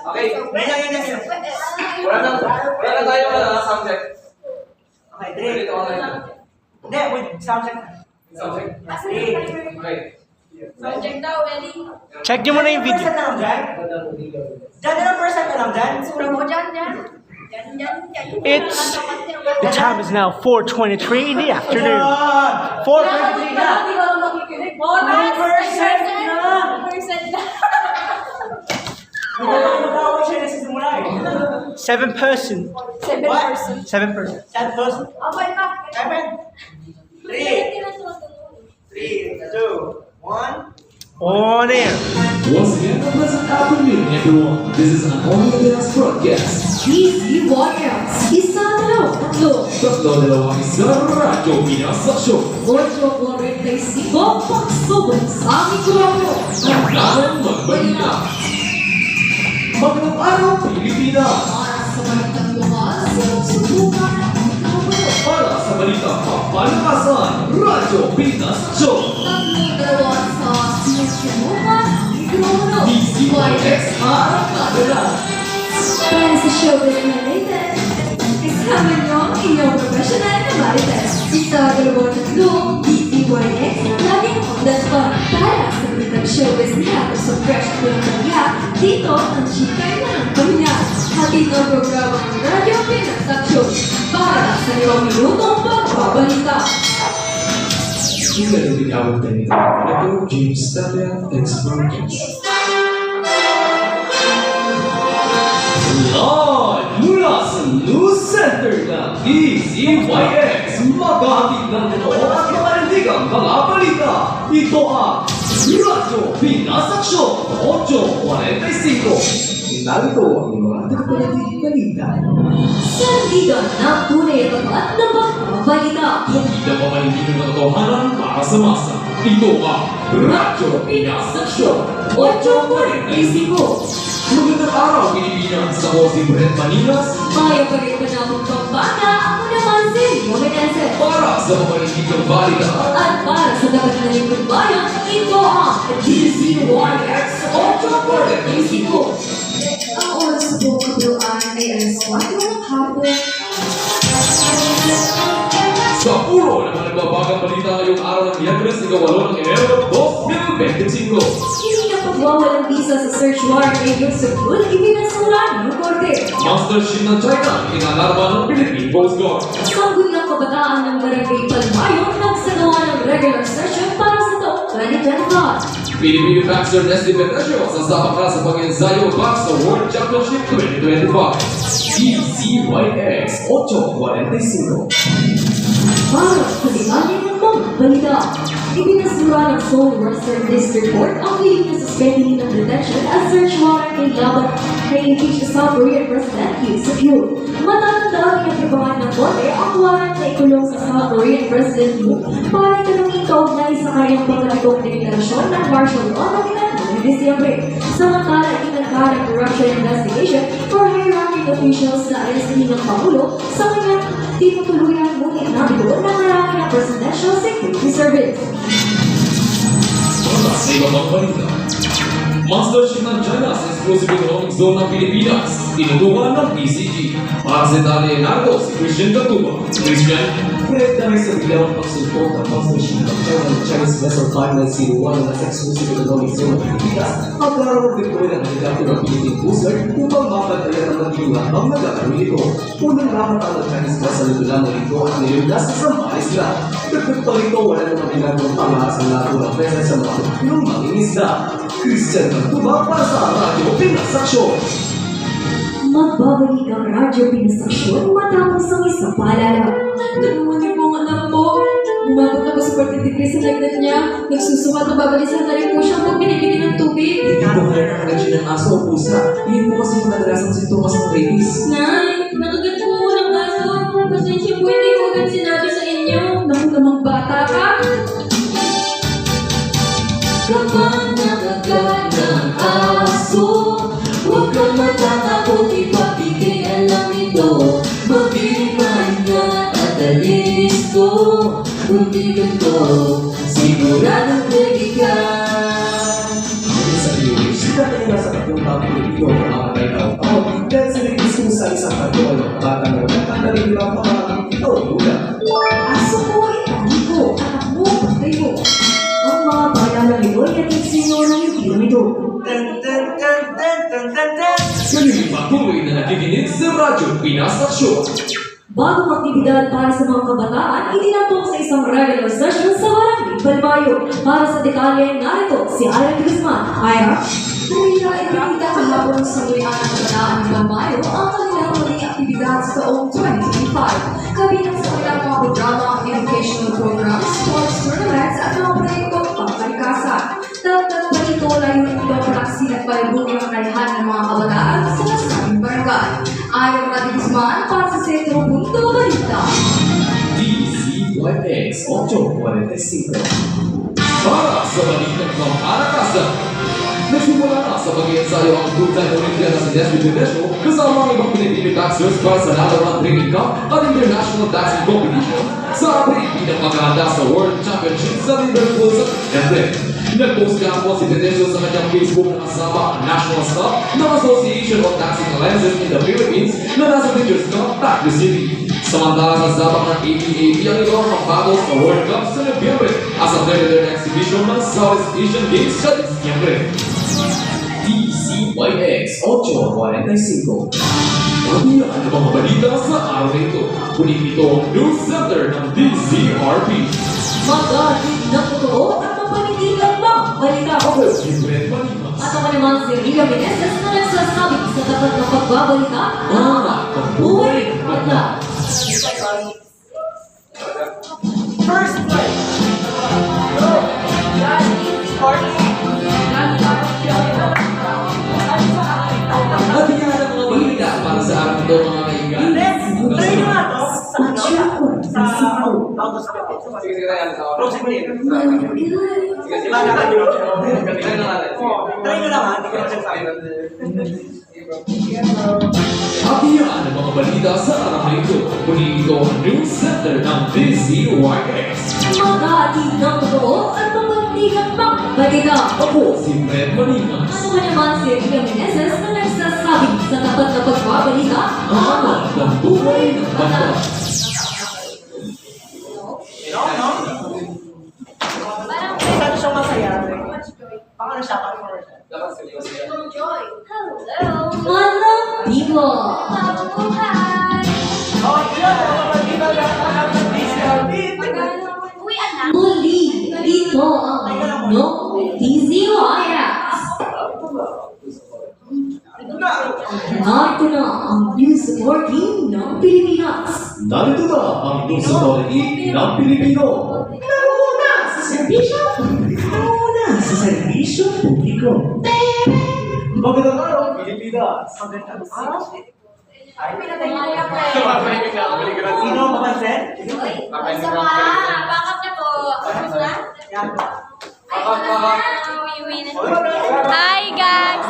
Okay. Wala na tayo subject. Okay, Dre. Hindi, with subject. Subject? Okay. Subject daw, ready? Check nyo muna yung video. Person na lang dyan. Dyan na lang person na lang dyan. Sura mo dyan. The time is now 4:23 in the afternoon. 4:23 na. Magkakawin siya nagsisimula eh. 7 person. 7 person. 7 person. Sad person. Okay, Mac. 7, 3, 2, 1. On air. Once again, a pleasant afternoon, everyone. This is an Only-Dance broadcast. Easy Warriors. Isa na tatlo. Tatlo dalawang isa, Radyo Pinas Aksyon. 8:45 pagsubok sa aming kuramo. Ang magbalita. Magandang araw, Pilipinas! Para sa balitang lumas, susubukan ang pagkabulo. Para sa balita kapalakasan, Radyo Pinas Aksyon. Tatlong sa sinusubukan ang mikrofono. DCYX harap kamera. Para sa showbiz na latest, kasama niyo ang inyong professional na marites. Isa, dalawa, tatlo, DCYX, laging on the spot. Para sa balitang showbiz na sa fresh at walang kanya, dito ang chikay na ng pamilya. Hatid ng programa ng Radyo Pinas Aksyon para sa iyong minutong pagbabalita. Sila rin tinawag na nito. Ito, James Talia, Explosions. Live mula sa news center ng DCYX, maghahatid ng totoo at makalindigang mga balita. Ito ang Radyo Pinas Aksyon 8:45. Narito ang mga tagapagaliting balita. Sandigan ng tunay at balita. Hindi na pamalindigan ng katotohanan para sa masa. Ito ang Radyo Pinas Aksyon 8:45. Magandang araw, Pilipinas! Ako si Brent Manilas. Maya pa rin panahon pagbata, ako naman si Yomenese. Para sa pamalindigang balita. At para sa dapat na lingkod bayan, ito ang DCYX 8:45. Ang oras sa buong kabuluan ay alas 4 ng hapon. Sa puro naman nagbabagang balita ngayong araw ng Miyerkules, ika-8 ng Enero 2025. Hindi na pagwawalang visa sa search warrant ay yung sagot ibinasura ng korte. Master ship ng China, inalarma ng Philippine Coast Guard. Sanggol ng kabataan ng Barangay Palmayon nagsagawa ng regular session para sa taong 2025. Filipino boxer Nesty Bernasio sasabak na sa pag-ensayo box sa World Championship 2025. DCYX 8:45. Para sa liganin ng mga balita, ibinasura ng Seoul Western District Court ang piling na suspending ng detention at search warrant kay laban kay impeached South Korean President Yoon Suk-yeol. Matatandaan pinagribahan ng korte ang warrant na ikulong sa South Korean President Yoon para itanungin kaugnay sa kanyang pangalagang deklarasyon ng martial law na pinagdang ng Disyembre. Samantala, inagkahan ng corruption investigation for high-ranking officials na arestihin ng Pangulo sa kanyang tinutuluyan ngunit nabigo ng marami ng Presidential Security Service. Para sa iba pang balita. Master ship ng China sa exclusive economic zone ng Pilipinas, tinutukan ng PCG. Para sa Italia Nardo, si Christian Catuba. Christian, Correct dahil sa biglang pagsulpot ng master ship ng China ng Chinese vessel Final Zero 1 na sa exclusive economic zone ng Pilipinas, magkaroon deploy ng helicopter ng Philippine Coast Guard upang mapantayan ang naging ang nagkakaroon nito. Unang ramatang ng Chinese vessel ito lamang ito at nilugdas sa Malaysia. Dagdag pa rito, wala namang ginagawang pangalas ang lato ng presence sa mga Pilipinong mangingisda. Christian Catuba para sa Radyo Pinas Aksyon. Magbabalik ang Radyo Pinas Aksyon matapos ang isang paalala. Tulungan niyo po ang anak ko. Umabot na po sa 40 degrees sa lagnat niya. Nagsusukat na babalisan na rin po siya kung binibigyan ng tubig. Hindi po kaya nakakagin ng aso o pusa. Yun po kasi yung kadalasang sintomas ng rabies. Nay, nakagat po ako ng aso. Pasensya po, hindi ko agad sinabi sa inyo. Naku namang bata ka. Kapag nakagat ng aso, huwag kang matatakot, ipapigay alam ito. Magdipahinga at alis ko. Kundi ganito, siguradong pwede ka. Sa iyo, sila na nila sa tatlong Kayo'y patuloy na nakikinig sa Radyo Pinas Aksyon. Bagong aktibidad para sa mga kabataan, itinampok sa isang regular session sa Barangay Balbayo. Para sa detalye, narito si Alan Guzman. Ira? Kumila ipinita kahapon sa mulian ng kabataan ng Balbayo ang kanilang muling aktibidad sa taong 2025. Kabilang sa kanilang mga programa, educational programs, sports tournaments at mga proyektong pangkalikasan. Dagdag pa ito layunin ito palaksin at palibugin ang kaihan ng mga kabataan sa nasabing barangay. Ayon Radyo Guzman para sa Sentro Punto Balita. DZYX 845. Para sa balitang pang-arakasan, nagsimula na sa pag-iensayo ang two-time Olympiada sa Des Videnesio kasama ang ibang Pilipino dancers para sa Lalawan Training Cup at International Dancing Competition sa ating pinapaganda sa World Championship sa Liverpool sa September. Nag-post nga po si Videnesio sa kanyang Facebook na kasama ang national staff ng Association of Dancing Alliances in the Philippines na nasa Teachers Cup, Baguio City. Samantala sa sabak ng ABAP ang ito ang battles sa World Cup sa Nobyembre as a third exhibition ng Southeast Asian Games sa Disyembre. DZYX 845. Pagbiyan ang mga balita sa araw na ito. Kunin ito ang News Center ng DZRP. Maghatid ng totoo at mapanitigang mga balita. Ako si Brent Manimas. At ako naman si Ria Meneses na nagsasabi sa tapat ng pagbabalita Mga buhay banda. First play. At yan ang mga balita para sa araw ito mga kaibigan. Try nyo nga to sa auto-script. Sige, sige, tayo. Closing mo yun. Sige, sige. Gabilan na natin. Try nyo lang ha, hindi ko lang sinasabi. At yan ang mga balita sa araw na ito. Kunin ito ang News Center ng DZYX. Maghatid ng totoo at mapanitigang mga balita. Ako si Brent Manimas. Ano ka naman si Ria Meneses na nagsasabi sa tapat ng pagbabalita Ang ng buhay ng banda. No? Saan siya masaya? Baka na siya, commercial. Dapat seryoso yan. Manang Diva. Oh, yeah! Muli, ito ang No DZYX. Narito na ang news authority ng Pilipinas. Narito na ang news authority ng Pilipino. Nanguna sa serbisyo. Publiko. Magandang araw, Pilipinas! Mapahimik na ako, balikan natin. Sino mapansin? Mapahimik na ako. Backup na po. Tapos na? Yan. Ay, wala na. Uwi na. Hi, guys!